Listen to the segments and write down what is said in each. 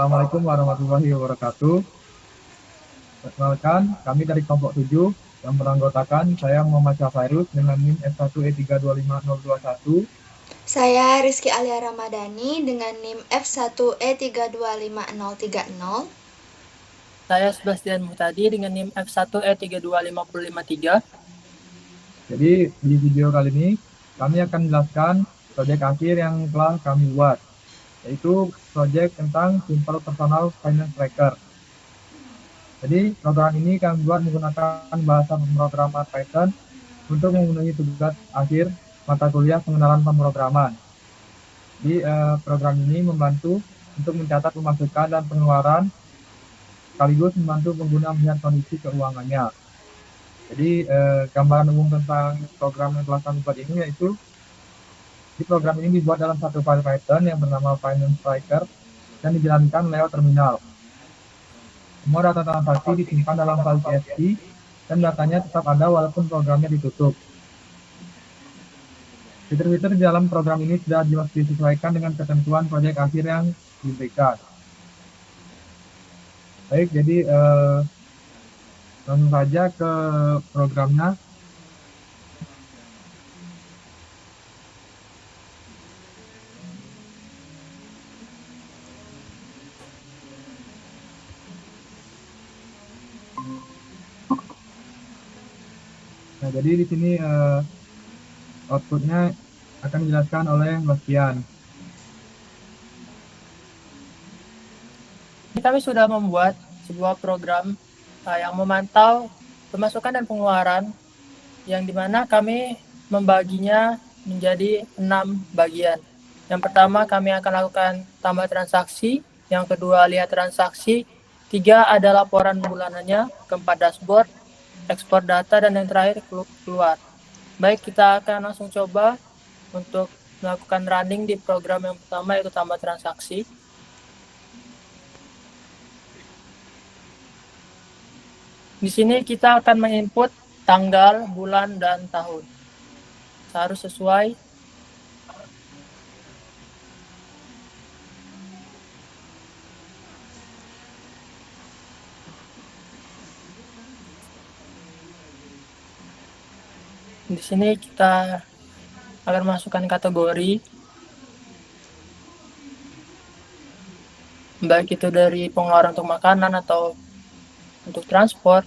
Assalamualaikum warahmatullahi wabarakatuh. Perkenalkan, kami dari kelompok 7 yang beranggotakan saya Muhammad Syafirus dengan NIM F1E325021. Saya Rizky Alia Ramadhani dengan NIM F1E325030. Saya Sebastian Muhtadi dengan NIM F1E32553. Jadi di video kali ini kami akan menjelaskan proyek akhir yang telah kami buat, yaitu proyek tentang Simple Personal Finance Tracker. Jadi program ini kami buat menggunakan bahasa pemrograman Python untuk memenuhi tugas akhir mata kuliah pengenalan pemrograman. Jadi program ini membantu untuk mencatat pemasukan dan pengeluaran, sekaligus membantu pengguna melihat kondisi keuangannya. Jadi gambaran umum tentang program yang telah kami buat ini yaitu di program ini dibuat dalam satu file Python yang bernama Finance Tracker dan dijalankan lewat terminal. Semua data transaksi disimpan dalam file CSV dan datanya tetap ada walaupun programnya ditutup. Fitur-fitur di dalam program ini sudah disesuaikan dengan ketentuan proyek akhir yang diberikan. Baik, jadi langsung saja ke programnya. Nah, jadi di sini outputnya akan dijelaskan oleh Bastian. Kami sudah membuat sebuah program yang memantau pemasukan dan pengeluaran, yang dimana kami membaginya menjadi 6 bagian. Yang pertama kami akan lakukan tambah transaksi, yang kedua lihat transaksi, 3 ada laporan bulanannya, keempat dashboard, ekspor data, dan yang terakhir keluar. Baik, kita akan langsung coba untuk melakukan running di program yang pertama, yaitu tambah transaksi. Di sini kita akan menginput tanggal, bulan, dan tahun. Harus sesuai. Di sini kita akan masukkan kategori, baik itu dari pengeluaran untuk makanan atau untuk transport.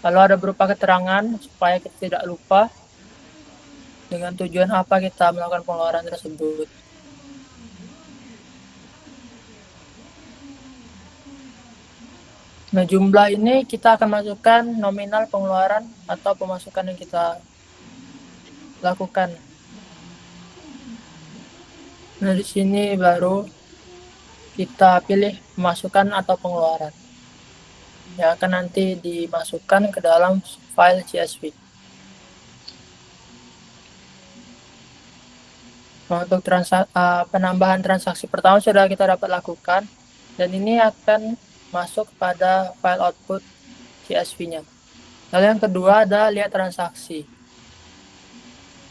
Lalu ada berupa keterangan supaya kita tidak lupa dengan tujuan apa kita melakukan pengeluaran tersebut. Nah, jumlah ini kita akan masukkan nominal pengeluaran atau pemasukan yang kita lakukan. Nah, di sini baru kita pilih pemasukan atau pengeluaran yang akan nanti dimasukkan ke dalam file CSV. Nah, untuk penambahan transaksi pertama sudah kita dapat lakukan, dan ini akan masuk pada file output CSV-nya. Lalu yang kedua ada lihat transaksi.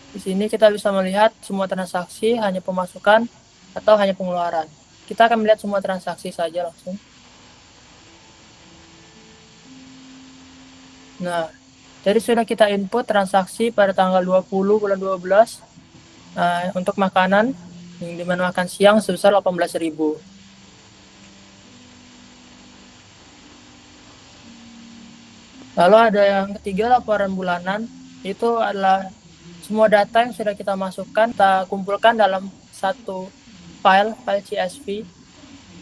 Di sini kita bisa melihat semua transaksi, hanya pemasukan atau hanya pengeluaran. Kita akan melihat semua transaksi saja langsung. Nah, jadi sudah kita input transaksi pada tanggal 20 bulan 12 untuk makanan, yang dimana makan siang sebesar 18.000. Lalu ada yang ketiga, laporan bulanan. Itu adalah semua data yang sudah kita masukkan, kita kumpulkan dalam satu file CSV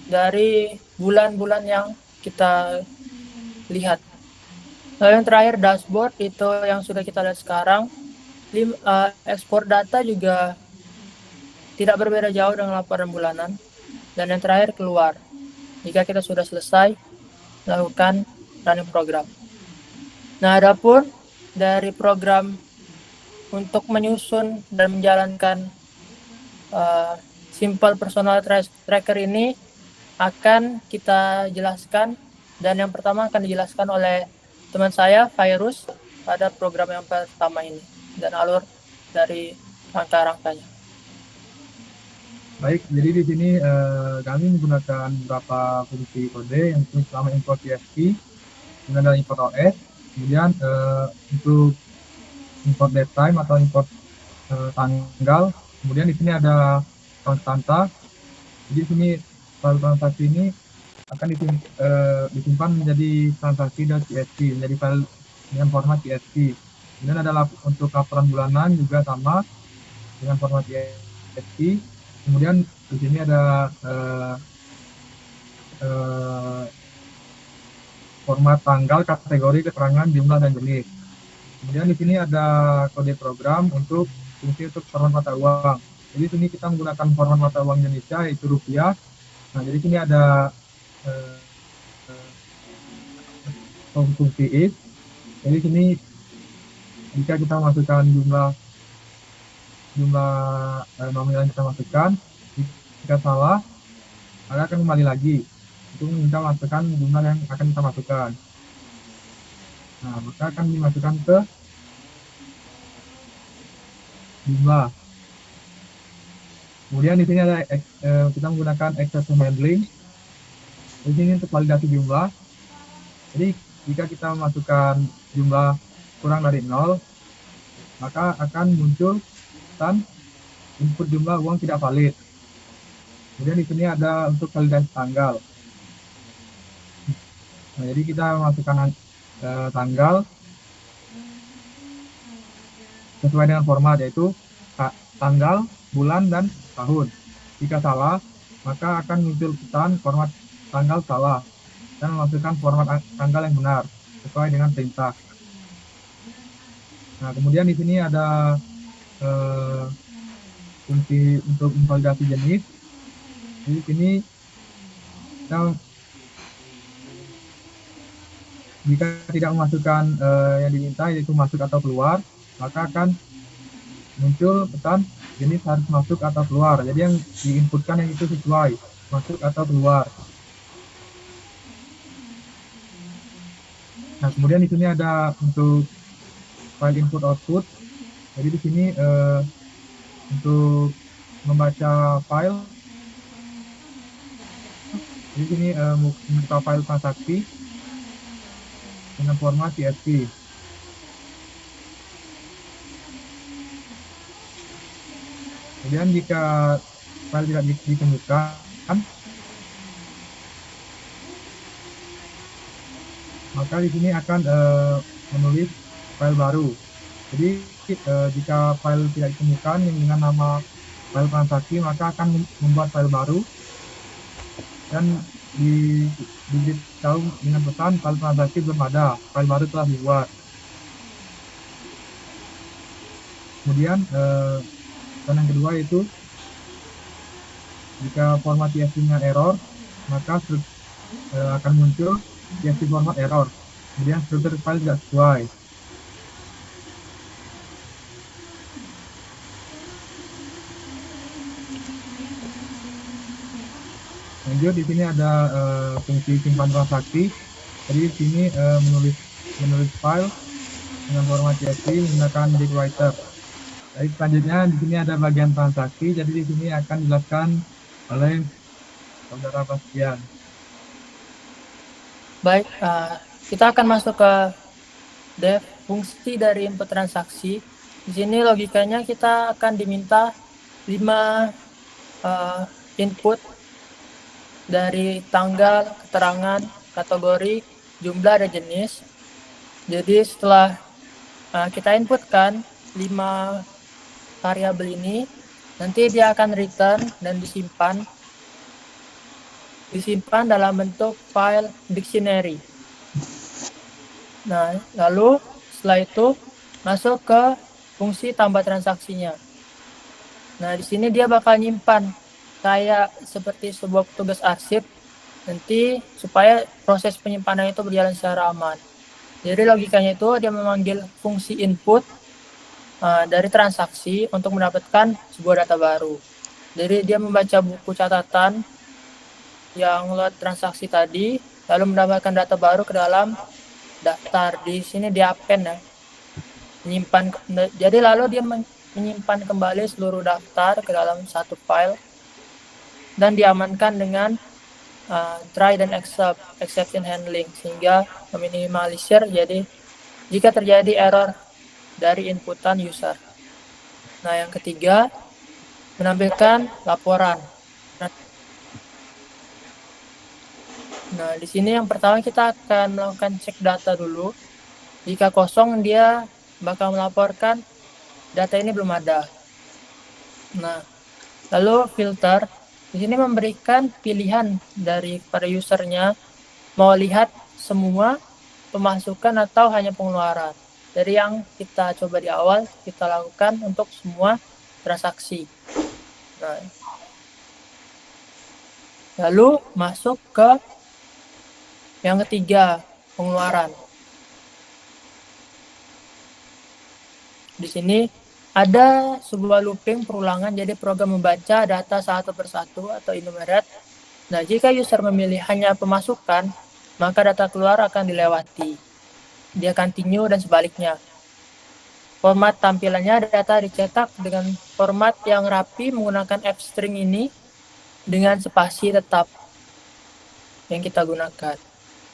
dari bulan-bulan yang kita lihat. Lalu yang terakhir dashboard, itu yang sudah kita lihat sekarang. Ekspor data juga tidak berbeda jauh dengan laporan bulanan. Dan yang terakhir keluar, jika kita sudah selesai melakukan running program. Nah, adapun dari program untuk menyusun dan menjalankan Simple Personal Tracker ini akan kita jelaskan, dan yang pertama akan dijelaskan oleh teman saya, Virus, pada program yang pertama ini, dan alur dari rangka-rangkanya. Baik, jadi di sini kami menggunakan beberapa fungsi kode yang pertama import PHP, kemudian ada import OS, kemudian untuk import datetime atau import tanggal, kemudian di sini ada konstanta. Jadi di sini file transaksi ini akan disimpan menjadi transaksi.csv, menjadi file dengan format CSV. Kemudian ada untuk laporan bulanan juga sama dengan format CSV. Kemudian di sini ada format tanggal, kategori, keterangan, jumlah, dan jenis. Kemudian di sini ada kode program untuk fungsi untuk format mata uang. Jadi di sini kita menggunakan format mata uang Indonesia yaitu rupiah. Nah, jadi sini ada fungsi if. Jadi sini jika kita masukkan jumlah nominal yang kita masukkan, jika salah maka akan kembali lagi untuk kita masukkan jumlah yang akan kita masukkan. Nah, maka akan dimasukkan ke jumlah. Kemudian di sini ada kita menggunakan exception handling. Di sini untuk validasi jumlah. Jadi jika kita masukkan jumlah kurang dari 0, maka akan muncul pesan input jumlah uang tidak valid. Kemudian di sini ada untuk validasi tanggal. Nah, jadi kita masukkan tanggal sesuai dengan format, yaitu tanggal, bulan, dan tahun. Jika salah, maka akan muncul pesan format tanggal salah dan memasukkan format tanggal yang benar sesuai dengan perintah. Nah, kemudian di sini ada fungsi untuk invalidasi jenis. Di sini kita jika tidak memasukkan yang diminta, yaitu masuk atau keluar, maka akan muncul pesan jenis harus masuk atau keluar. Jadi yang diinputkan yang itu sesuai masuk atau keluar. Nah, kemudian di sini ada untuk file input output. Jadi di sini untuk membaca file, di sini membuka file transaksi dengan format CSV. Kemudian jika file tidak ditemukan, maka di sini akan menulis file baru. Jadi jika file tidak ditemukan yang dengan nama file transaksi, maka akan membuat file baru dan diberitahu dengan pesan file transaksi belum ada, file baru telah dibuat. Kemudian dan yang kedua yaitu jika format CSV-nya error, maka akan muncul CSV format error. Kemudian struktur file tidak sesuai. Lanjut, di sini ada fungsi simpan transaksi. Jadi di sini menulis file dengan format CSV menggunakan date writer. Baik, selanjutnya di sini ada bagian transaksi. Jadi di sini akan dijelaskan oleh saudara Bastian. Baik, kita akan masuk ke dev fungsi dari input transaksi. Di sini logikanya kita akan diminta 5 input dari tanggal, keterangan, kategori, jumlah, dan jenis. Jadi setelah kita inputkan 5 variabel ini, nanti dia akan return dan disimpan dalam bentuk file dictionary. Nah, lalu setelah itu masuk ke fungsi tambah transaksinya. Nah, di sini dia bakal nyimpan kayak seperti sebuah petugas arsip nanti supaya proses penyimpanan itu berjalan secara aman. Jadi logikanya itu dia memanggil fungsi input dari transaksi untuk mendapatkan sebuah data baru. Jadi dia membaca buku catatan yang load transaksi tadi, lalu mendapatkan data baru ke dalam daftar. Di sini dia append ya, menyimpan. Jadi lalu dia menyimpan kembali seluruh daftar ke dalam satu file dan diamankan dengan try dan exception handling, sehingga meminimalisir jadi jika terjadi error dari inputan user. Nah, yang ketiga, menampilkan laporan. Nah, di sini yang pertama kita akan melakukan cek data dulu. Jika kosong, dia bakal melaporkan data ini belum ada. Nah, lalu filter di sini memberikan pilihan dari pada usernya mau lihat semua pemasukan atau hanya pengeluaran. Dari yang kita coba di awal, kita lakukan untuk semua transaksi. Nah, lalu masuk ke yang ketiga, pengeluaran. Di sini ada sebuah looping perulangan, jadi program membaca data satu persatu atau enumerate. Nah, jika user memilih hanya pemasukan, maka data keluar akan dilewati. Dia continue dan sebaliknya. Format tampilannya data dicetak dengan format yang rapi menggunakan f-string ini dengan spasi tetap yang kita gunakan.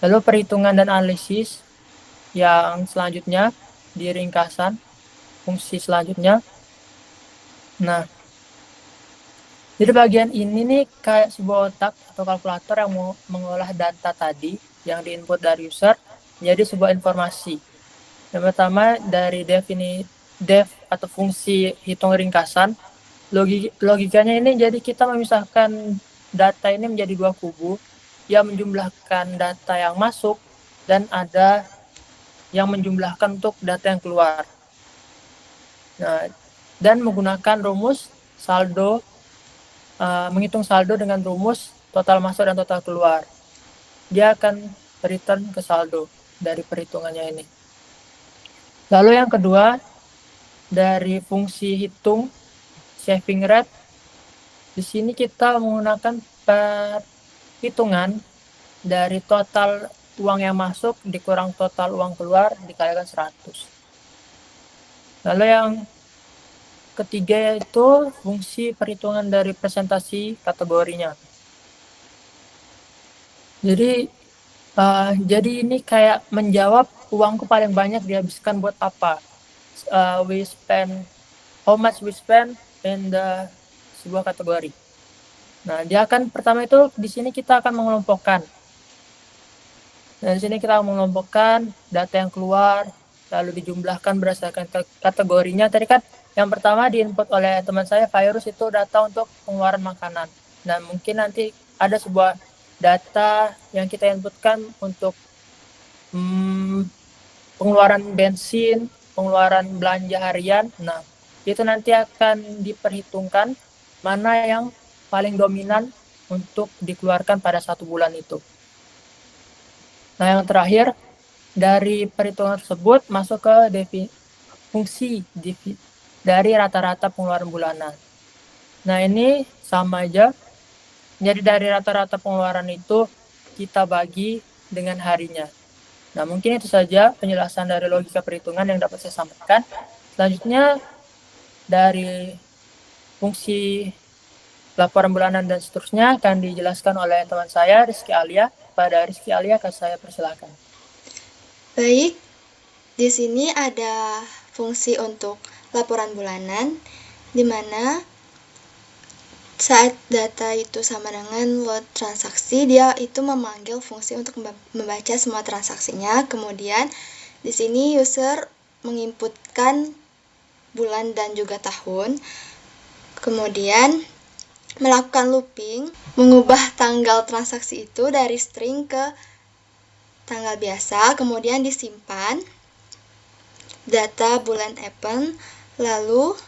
Lalu perhitungan dan analisis yang selanjutnya di ringkasan fungsi selanjutnya. Nah, jadi bagian ini nih kayak sebuah otak atau kalkulator yang mau mengolah data tadi yang diinput dari user menjadi sebuah informasi. Yang pertama dari def atau fungsi hitung ringkasan. Logikanya ini jadi kita memisahkan data ini menjadi dua kubu yang menjumlahkan data yang masuk dan ada yang menjumlahkan untuk data yang keluar. Nah, dan menggunakan rumus saldo, menghitung saldo dengan rumus total masuk dan total keluar. Dia akan return ke saldo dari perhitungannya ini. Lalu yang kedua, dari fungsi hitung saving rate, di sini kita menggunakan perhitungan dari total uang yang masuk dikurang total uang keluar dikalikan 100. Lalu yang ketiga yaitu fungsi perhitungan dari presentasi kategorinya. Jadi ini kayak menjawab uangku paling banyak dihabiskan buat apa. How much we spend in the sebuah kategori. Nah, dia akan pertama itu di sini kita akan mengelompokkan. Nah, di sini kita mengelompokkan data yang keluar lalu dijumlahkan berdasarkan kategorinya. Tadi kan yang pertama diinput oleh teman saya virus itu data untuk pengeluaran makanan. Nah, mungkin nanti ada sebuah data yang kita inputkan untuk pengeluaran bensin, pengeluaran belanja harian. Nah, itu nanti akan diperhitungkan mana yang paling dominan untuk dikeluarkan pada satu bulan itu. Nah, yang terakhir dari perhitungan tersebut masuk ke fungsi dari rata-rata pengeluaran bulanan. Nah, ini sama aja. Jadi dari rata-rata pengeluaran itu kita bagi dengan harinya. Nah, mungkin itu saja penjelasan dari logika perhitungan yang dapat saya sampaikan. Selanjutnya dari fungsi laporan bulanan dan seterusnya akan dijelaskan oleh teman saya Rizky Alia. Pada Rizky Alia akan saya persilakan. Baik, di sini ada fungsi untuk laporan bulanan, di mana saat data itu sama dengan load transaksi, dia itu memanggil fungsi untuk membaca semua transaksinya. Kemudian di sini user menginputkan bulan dan juga tahun. Kemudian melakukan looping, mengubah tanggal transaksi itu dari string ke tanggal biasa, kemudian disimpan data bulan April, lalu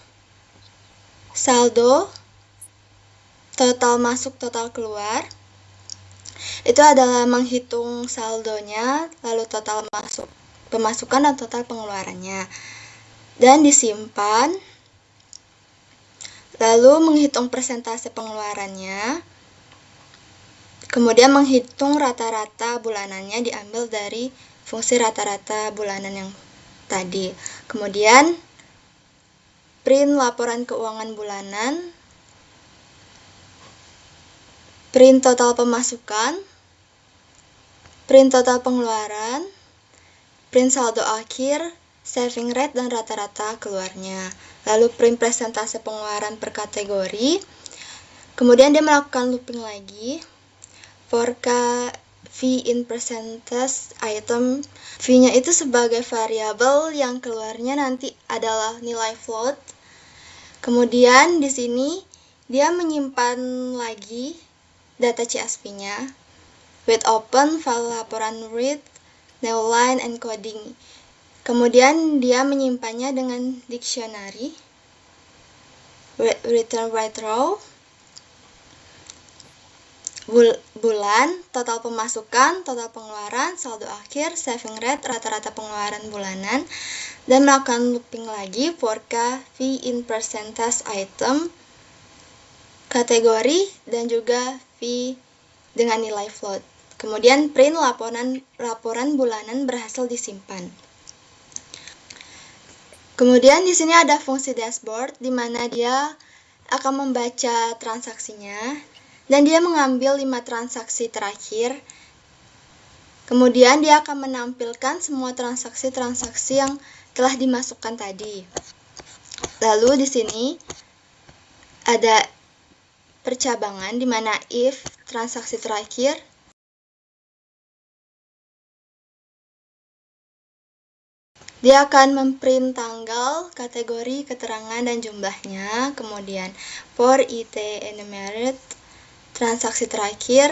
saldo, total masuk, total keluar. Itu adalah menghitung saldonya, lalu total masuk, pemasukan dan total pengeluarannya. Dan disimpan, lalu menghitung persentase pengeluarannya, kemudian menghitung rata-rata bulanannya diambil dari fungsi rata-rata bulanan yang tadi. Kemudian print laporan keuangan bulanan, print total pemasukan, print total pengeluaran, print saldo akhir, saving rate dan rata-rata keluarnya. Lalu print presentase pengeluaran per kategori. Kemudian dia melakukan looping lagi. Forka fee in percentage item. Fee-nya itu sebagai variabel yang keluarnya nanti adalah nilai float. Kemudian di sini dia menyimpan lagi data CSV-nya with open file laporan read, new line encoding. Kemudian dia menyimpannya dengan dictionary, return right row, bulan, total pemasukan, total pengeluaran, saldo akhir, saving rate, rata-rata pengeluaran bulanan, dan melakukan looping lagi forka fee in percentage item, kategori, dan juga fee dengan nilai float. Kemudian print laporan bulanan berhasil disimpan. Kemudian di sini ada fungsi dashboard di mana dia akan membaca transaksinya dan dia mengambil 5 transaksi terakhir. Kemudian dia akan menampilkan semua transaksi-transaksi yang telah dimasukkan tadi. Lalu di sini ada percabangan di mana if transaksi terakhir dia akan memprint tanggal, kategori, keterangan, dan jumlahnya. Kemudian for it enumerate transaksi terakhir,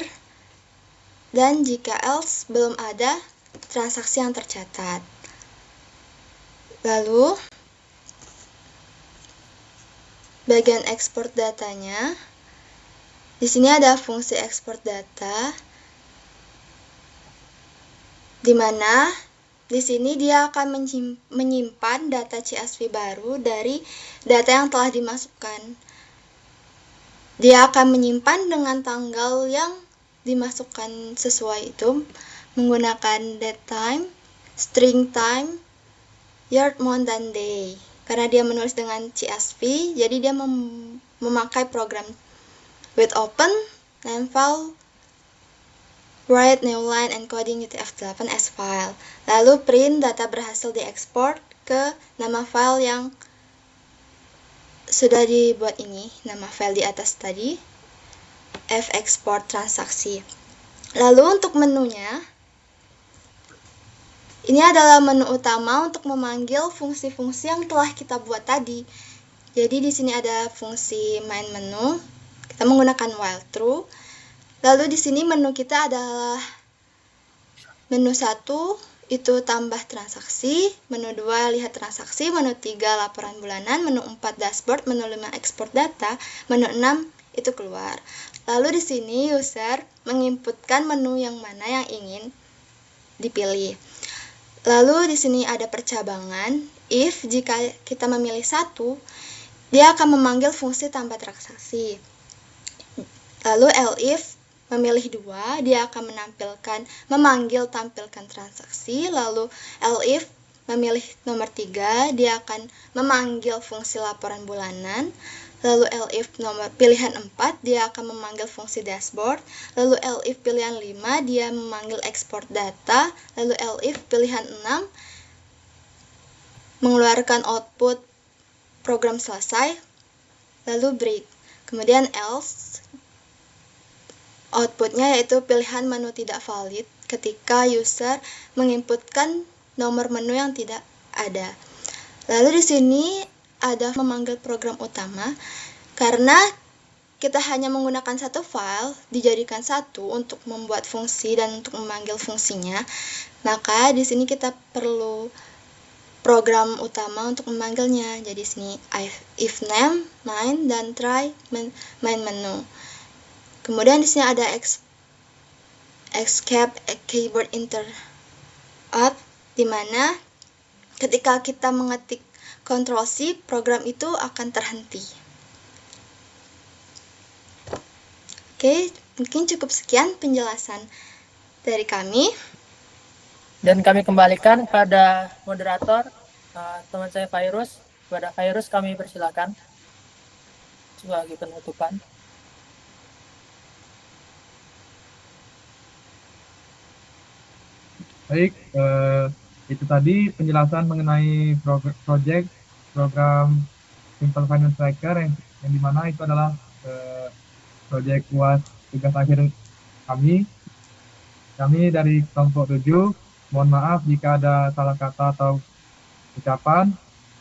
dan jika else belum ada transaksi yang tercatat. Lalu bagian ekspor datanya, di sini ada fungsi ekspor data, di mana di sini dia akan menyimpan data CSV baru dari data yang telah dimasukkan. Dia akan menyimpan dengan tanggal yang dimasukkan sesuai itu menggunakan date time, string time, year, month, dan day. Karena dia menulis dengan CSV, jadi dia memakai program with open, name file, write, new line, encoding UTF-8 as file. Lalu print data berhasil diekspor ke nama file yang sudah dibuat ini, nama file di atas tadi, f-export transaksi. Lalu untuk menunya, ini adalah menu utama untuk memanggil fungsi-fungsi yang telah kita buat tadi. Jadi di sini ada fungsi main menu, kita menggunakan while true. Lalu di sini menu kita adalah menu 1 itu tambah transaksi, menu 2 lihat transaksi, menu 3 laporan bulanan, menu 4 dashboard, menu 5 ekspor data, menu 6 itu keluar. Lalu di sini user menginputkan menu yang mana yang ingin dipilih. Lalu di sini ada percabangan, if jika kita memilih 1, dia akan memanggil fungsi tambah transaksi. Lalu elif memilih 2, dia akan memanggil tampilkan transaksi. Lalu elif memilih nomor 3, dia akan memanggil fungsi laporan bulanan. Lalu elif pilihan 4, dia akan memanggil fungsi dashboard. Lalu elif pilihan 5, dia memanggil ekspor data. Lalu elif pilihan 6, mengeluarkan output program selesai. Lalu break. Kemudian else, outputnya yaitu pilihan menu tidak valid ketika user menginputkan nomor menu yang tidak ada. Lalu di sini ada memanggil program utama, karena kita hanya menggunakan satu file, dijadikan satu untuk membuat fungsi dan untuk memanggil fungsinya, maka di sini kita perlu program utama untuk memanggilnya. Jadi sini if name, main, dan try main menu. Kemudian di sini ada escape keyboard interrupt, di mana ketika kita mengetik Ctrl C, program itu akan terhenti. Oke, mungkin cukup sekian penjelasan dari kami. Dan kami kembalikan pada moderator, teman saya Virus. Kepada Virus kami persilakan sebagai penutupan. Baik, itu tadi penjelasan mengenai program Simple Finance Tracker yang dimana itu adalah proyek UAS tugas akhir kami. Kami dari kelompok 7, mohon maaf jika ada salah kata atau ucapan.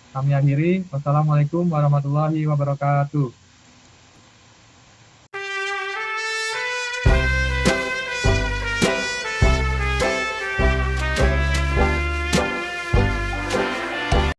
Kami akhiri. Wassalamualaikum warahmatullahi wabarakatuh.